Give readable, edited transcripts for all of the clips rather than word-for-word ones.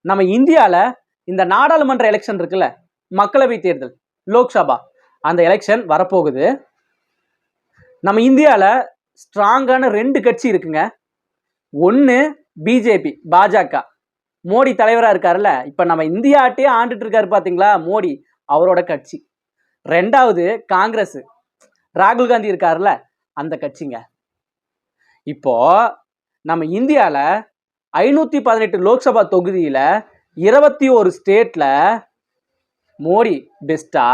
நம்ம இந்தியாவில் இந்த நாடாளுமன்ற எலெக்ஷன் இருக்குல்ல, மக்களவை தேர்தல், லோக்சபா, அந்த எலெக்ஷன் வரப்போகுது. நம்ம இந்தியாவில் ஸ்ட்ராங்கான 2 கட்சி இருக்குங்க. ஒன்று பிஜேபி, பாஜக, மோடி தலைவராக இருக்காருல்ல, இப்போ நம்ம இந்தியாட்டையே ஆண்டுட்டு இருக்காரு பார்த்தீங்களா மோடி, அவரோட கட்சி. 2வது காங்கிரஸ், ராகுல் காந்தி இருக்காருல்ல, அந்த கட்சிங்க. இப்போ நம்ம இந்தியாவில் 518 லோக்சபா தொகுதியில் 21 ஸ்டேட்ல மோடி பெஸ்டா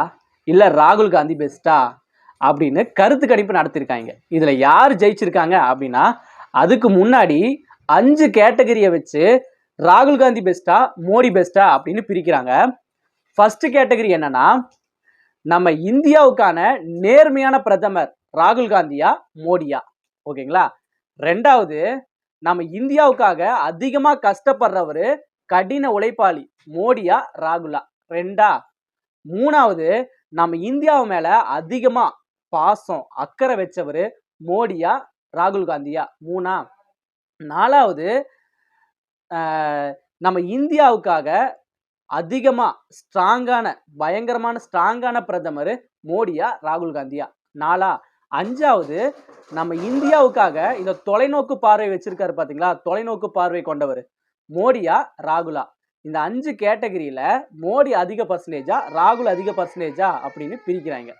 இல்லை ராகுல் காந்தி பெஸ்டா அப்படின்னு கருத்து கணிப்பு நடத்திருக்காங்க. இதில் யார் ஜெயிச்சிருக்காங்க அப்படின்னா, அதுக்கு முன்னாடி 5 கேட்டகரியை வச்சு ராகுல் காந்தி பெஸ்டா மோடி பெஸ்டா அப்படின்னு பிரிக்கிறாங்க. ஃபர்ஸ்ட் கேட்டகரி என்னன்னா, நம்ம இந்தியாவுக்கான நேர்மையான பிரதமர் ராகுல் காந்தியா மோடியா, ஓகேங்களா. 2வது, நம்ம இந்தியாவுக்காக அதிகமா கஷ்டப்படுறவரு கடின உழைப்பாளி மோடியா ராகுலா, 2. 3வது, நம்ம இந்தியாவு மேல அதிகமா பாசம் அக்கறை வச்சவரு மோடியா ராகுல் காந்தியா, 3. 4வது, நம்ம இந்தியாவுக்காக அதிகமா பயங்கரமான ஸ்ட்ராங்கான பிரதமர் மோடியா ராகுல் காந்தியா, 4. 5வது, நம்ம இந்தியாவுக்காக இந்த தொலைநோக்கு பார்வை வச்சிருக்காரு பாத்தீங்களா, தொலைநோக்கு பார்வை கொண்டவர் மோடியா ராகுலா. இந்த 5 கேட்டகரியில மோடி அதிக பர்சன்டேஜா ராகுல் அதிக பர்சன்டேஜா அப்படின்னு பிரிக்கிறாங்க,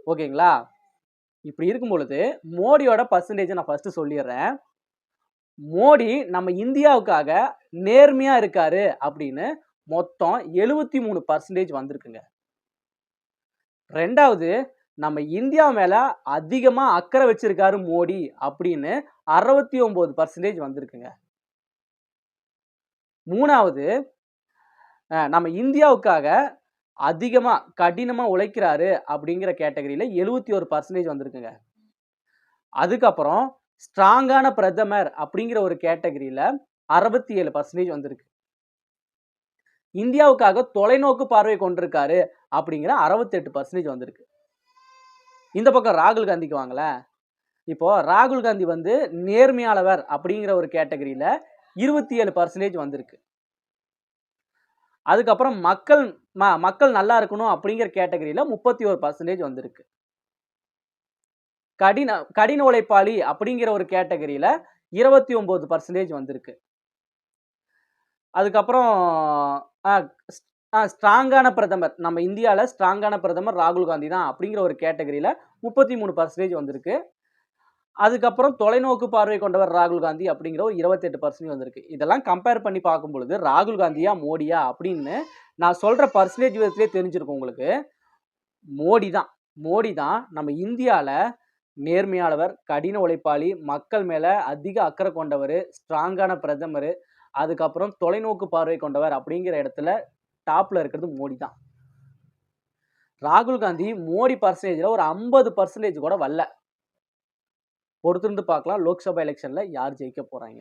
ஓகேங்களா. இப்படி இருக்கும் பொழுது மோடியோட பர்சன்டேஜ் நான் ஃபர்ஸ்ட் சொல்லிடுறேன். மோடி நம்ம இந்தியாவுக்காக நேர்மையா இருக்காரு அப்படின்னு மொத்தம் 73% வந்திருக்குங்க. 2வது, நம்ம இந்தியா மேல அதிகமா அக்கறை வச்சிருக்காரு மோடி அப்படின்னு 69% வந்திருக்குங்க. 3வது, நம்ம இந்தியாவுக்காக அதிகமா கடினமா உழைக்கிறாரு அப்படிங்கிற கேட்டகரியில 71% வந்திருக்குங்க. அதுக்கப்புறம் ஸ்ட்ராங்கான பிரதமர் அப்படிங்கிற ஒரு கேட்டகரியில 67% வந்திருக்கு. இந்தியாவுக்காக தொலைநோக்கு பார்வை கொண்டிருக்காரு அப்படிங்கிற 68% வந்திருக்கு. இந்த பக்கம் ராகுல் காந்திக்கு வாங்கல. இப்போ ராகுல் காந்தி வந்து நேர்மையாளவர் அப்படிங்கிற ஒரு கேட்டகரியில 27% வந்திருக்கு. அதுக்கப்புறம் மக்கள் நல்லா இருக்கணும் அப்படிங்கிற கேட்டகரியில 31% வந்திருக்கு. கடின உழைப்பாளி அப்படிங்கிற ஒரு கேட்டகரியில 29% வந்திருக்கு. அதுக்கப்புறம் ஸ்ட்ராங்கான பிரதமர், நம்ம இந்தியாவில் ஸ்ட்ராங்கான பிரதமர் ராகுல் காந்தி தான் அப்படிங்கிற ஒரு கேட்டகரியில 33% வந்திருக்கு. அதுக்கப்புறம் தொலைநோக்கு பார்வை கொண்டவர் ராகுல் காந்தி அப்படிங்கிற ஒரு 28% வந்திருக்கு. இதெல்லாம் கம்பேர் பண்ணி பார்க்கும் பொழுது ராகுல் காந்தியா மோடியா அப்படின்னு நான் சொல்ற பர்சன்டேஜ் விதத்திலே தெரிஞ்சிருக்கும் உங்களுக்கு. மோடி தான் நம்ம இந்தியாவில் நேர்மையாளவர், கடின உழைப்பாளி, மக்கள் மேல அதிக அக்கறை கொண்டவர், ஸ்ட்ராங்கான பிரதமர், அதுக்கப்புறம் தொலைநோக்கு பார்வை கொண்டவர் அப்படிங்கிற இடத்துல டாப்ல இருக்கிறது மோடி தான். ராகுல் காந்தி மோடி பர்சன்டேஜ்ல ஒரு 50% கூட வரல. பொறுத்திருந்து பார்க்கலாம் லோக்சபா எலெக்ஷன்ல யார் ஜெயிக்க போறாங்க.